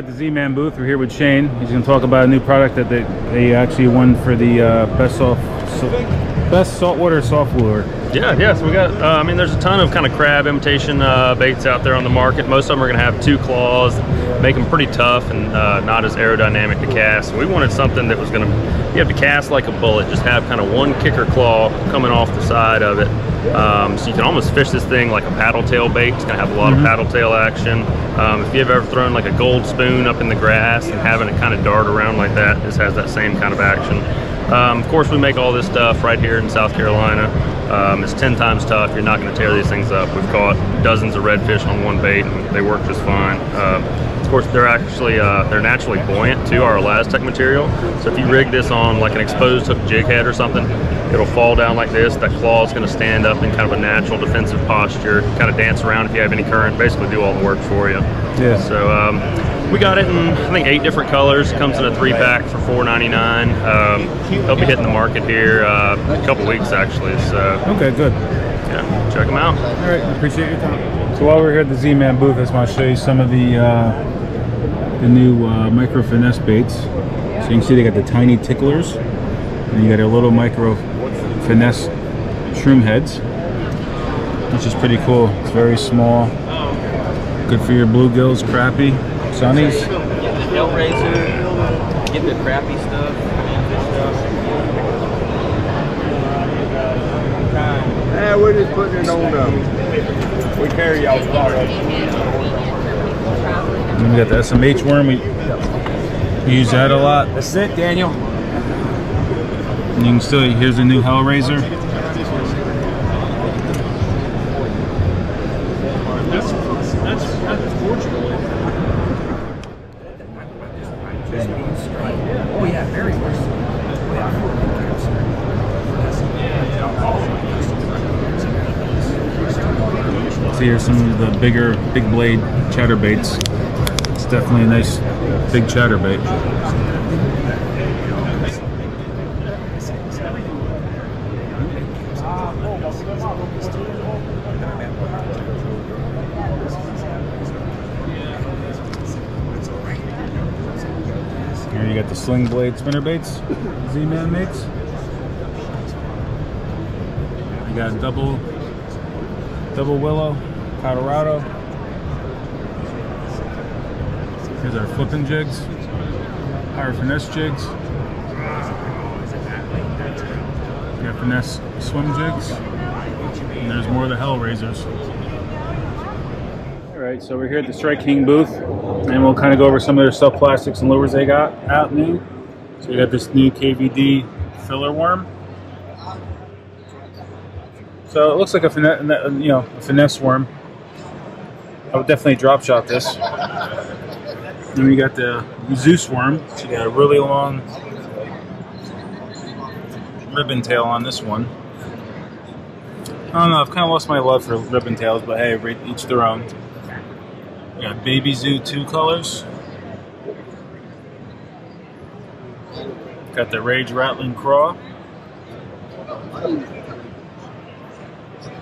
at the Z-Man booth. We're here with Shane. He's going to talk about a new product that they actually won for the best saltwater soft lure. Yeah, so we got, I mean, there's a ton of kind of crab imitation baits out there on the market. Most of them are going to have 2 claws, make them pretty tough and not as aerodynamic to cast. We wanted something that was going to, you have to cast like a bullet, just have kind of one kicker claw coming off the side of it. So you can almost fish this thing like a paddle tail bait. It's going to have a lot of paddle tail action. If you've ever thrown like a gold spoon up in the grass and having it kind of dart around like that, this has that same kind of action. Of course, we make all this stuff right here in South Carolina. It's 10 times tough. You're not going to tear these things up. We've caught dozens of redfish on one bait, and they work just fine. Of course, they're actually they're naturally buoyant too, our Elastec material. So if you rig this on like an exposed hook jig head or something, it'll fall down like this. That claw is going to stand up in kind of a natural defensive posture, kind of dance around if you have any current, basically do all the work for you. Yeah. So we got it in, I think, 8 different colors. It comes in a 3-pack for $4.99. They'll be hitting the market here a couple weeks actually. So okay, good. Yeah, check them out. All right, appreciate your time. So while we're here at the Z-Man booth, I just want to show you some of the new micro finesse baits. So you can see they got the tiny ticklers, and you got a little micro finesse shroom heads, which is pretty cool. It's very small, good for your bluegills, crappie, sunnies. Get the Hellraiser, get the crappie stuff, we're just putting it on we carry y'all's product. And we got the SMH worm. We use that a lot. That's it, Daniel. And you can still, here's a new Hellraiser. That's fortunately. Oh yeah, very versatile. So here's some of the big blade chatterbaits. It's definitely a nice big chatterbait. Here you got the sling blade spinnerbaits Z-Man makes. You got double willow, Colorado. Here's our flipping jigs, higher finesse jigs. We got finesse swim jigs, and there's more of the Hellraisers. All right, so we're here at the Strike King booth, and we'll kind of go over some of their stuff, plastics and lures they got out new. So we got this new KVD filler worm. So it looks like a finesse worm. I would definitely drop shot this. Then we got the Zeus worm. So you got a really long ribbon tail on this one. I don't know, I've kind of lost my love for ribbon tails, but hey, each their own. We got Baby Zoo 2 colors. Got the Rage Rattling Craw.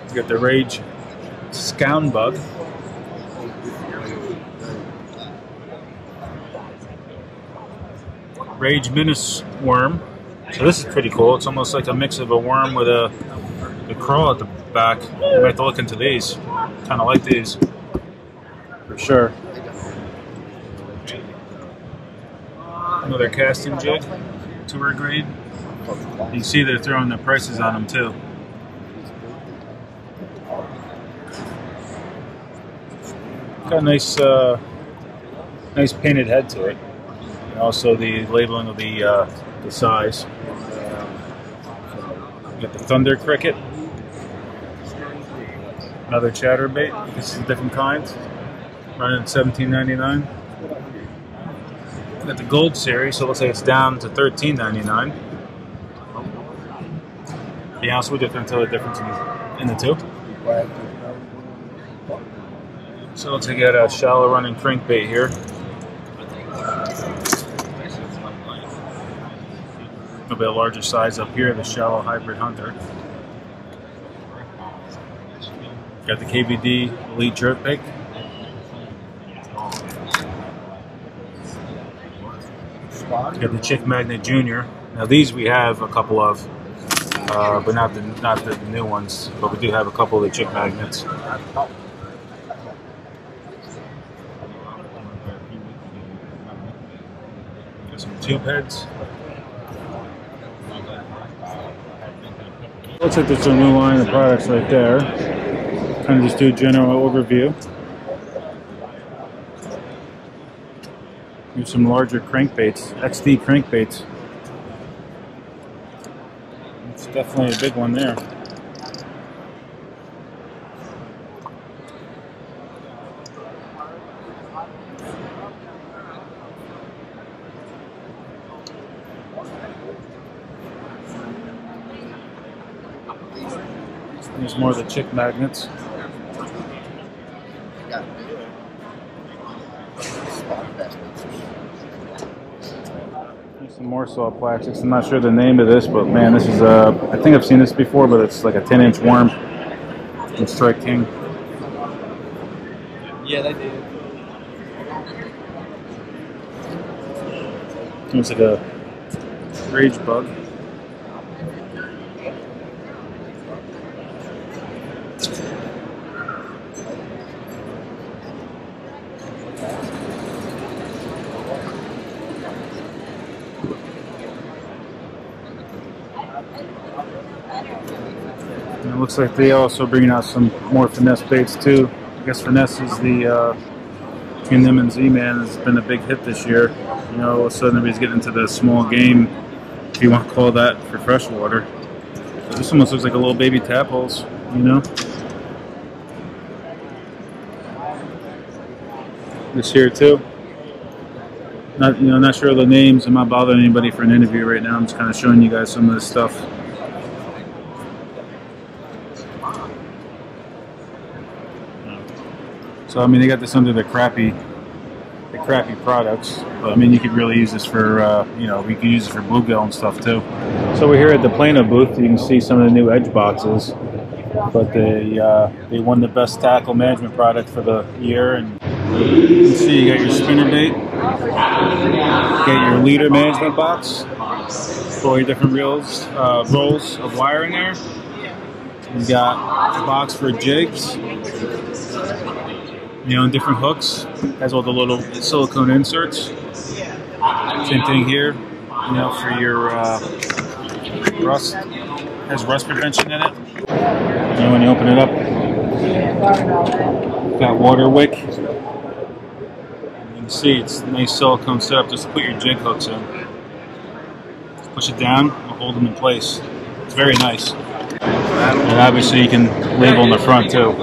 You got the Rage Scound Bug. Rage Menace Worm. So this is pretty cool. It's almost like a mix of a worm with a craw at the back. You might have to look into these. Kind of like these. For sure. Another casting jig. Tour grade. You can see they're throwing the prices on them too. Got a nice painted head to it, and also the labeling of the size. You got the Thunder Cricket, another chatterbait. This is a different kind, running at $17.99. Got the Gold Series, so it looks like it's down to $13.99. To be honest with you, I can't tell the difference in the two. So it looks like you got a shallow running crankbait here. A little bit larger size up here, the shallow hybrid hunter. Got the KVD Elite Jerk Pick. You got the Chick Magnet Junior. Now these we have a couple of, but not the new ones. But we do have a couple of the Chick Magnets. Got some tube heads. Looks like there's a new line of products right there. Kind of just do a general overview. Here's some larger crankbaits, XD crankbaits. It's definitely a big one there. There's more of the Chick Magnets. There's some more saw plastics. I'm not sure the name of this, but man, this is I think I've seen this before, but it's like a 10-inch worm from Strike King. Yeah, they do. Looks like a rage bug. And it looks like they also bringing out some more finesse baits too. I guess finesse is the between them and Zman has been a big hit this year. You know, all of a sudden everybody's getting into the small game, if you want to call that, for freshwater. But this almost looks like a little baby tadpoles, you know. This here too. Not sure of the names. I'm not bothering anybody for an interview right now. I'm just kind of showing you guys some of this stuff. So I mean, they got this under the crappy products. But I mean, you could really use this for we could use it for bluegill and stuff too. So we're here at the Plano booth. You can see some of the new edge boxes. But they won the best tackle management product for the year. And you can see you got your spinner bait, you got your leader management box, all your different rolls of wire in there. You got a box for jigs, and different hooks. Has all the little silicone inserts. Same thing here, for your rust. Has rust prevention in it. When you open it up, got water wick. You can see it's a nice silicone setup just to put your jig hooks in. Just push it down and hold them in place. It's very nice. And obviously you can label in the front too.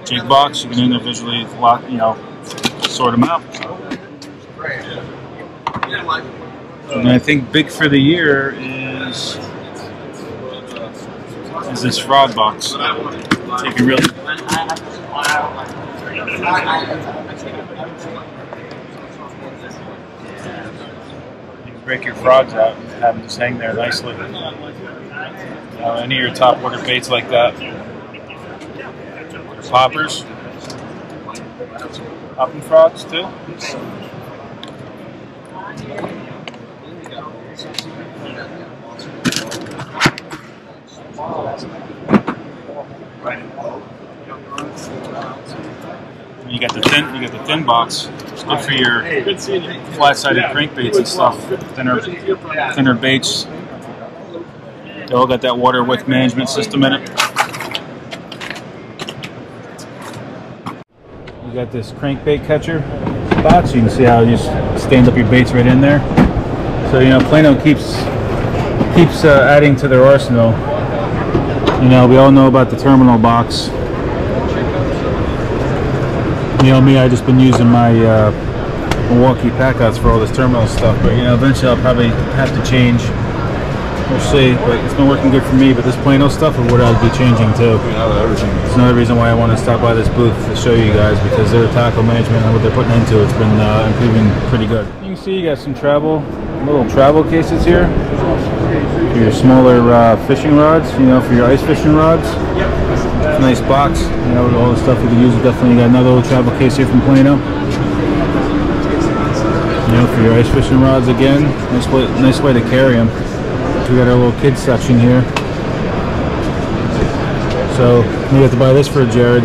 Jig box, you can individually lock, sort them out. And I think big for the year is this frog box. So you can really break your frogs out and have them just hang there nicely. Any of your top order baits like that. Poppers, popping frogs too. You got the thin box. It's good for your flat-sided crankbaits and stuff. Thinner baits. They all got that water wick management system in it. You got this crankbait catcher box. You can see how you just stand up your baits right in there. So Plano keeps adding to their arsenal. We all know about the terminal box. Me, I just been using my Milwaukee packouts for all this terminal stuff. But eventually I'll probably have to change. We'll see. But it's been working good for me. But this Plano stuff is what I'll be changing too. It's another reason why I want to stop by this booth to show you guys, because their tackle management and what they're putting into it's been improving pretty good. You can see you got some little travel cases here for your smaller fishing rods. For your ice fishing rods. It's a nice box. You know, all the stuff we could use. Definitely got another little travel case here from Plano. You know, for your ice fishing rods again. Nice way to carry them. We got our little kids section here. So we have to buy this for Jared.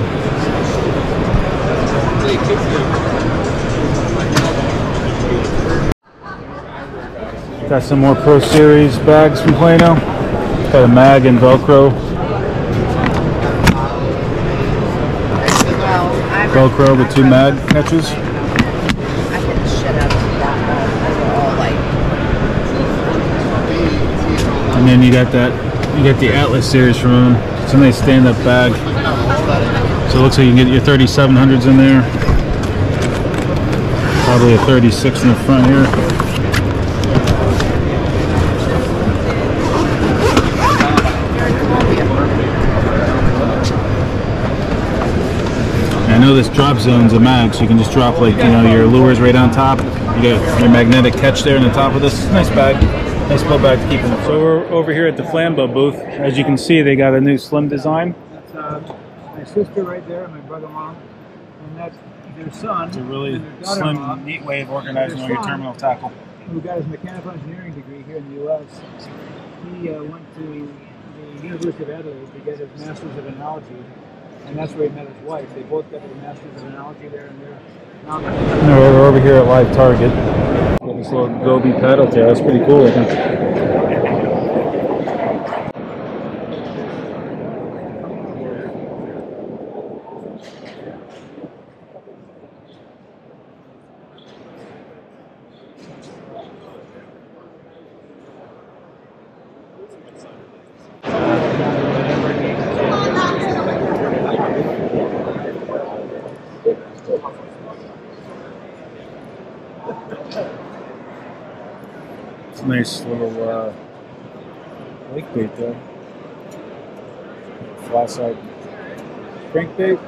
Got some more Pro Series bags from Plano. Got a mag and Velcro. Velcro with 2 mag catches. And then you got the Atlas series from them. It's a nice stand-up bag. So it looks like you can get your 3700s in there. Probably a 36 in the front here. I know this drop zone's a mag, so you can just drop, like, you know, your lures right on top. You got your magnetic catch there on the top of this. Nice bag. Nice little bag to keep in. So we're over here at the Flambeau booth. As you can see, they got a new slim design. That's my sister right there, and my brother-in-law, and that's their son. It's a really slim, neat way of organizing all your terminal tackle. Who got his mechanical engineering degree here in the U.S. He went to the University of Adelaide to get his Master's of Analogy, and that's where he met his wife. They both got their Master's of Analogy there, and they're now. We're over here at Live Target. Got this little Goby paddle tail. That's pretty cool, I think. It's a nice little lake bait there. Flat side crankbait.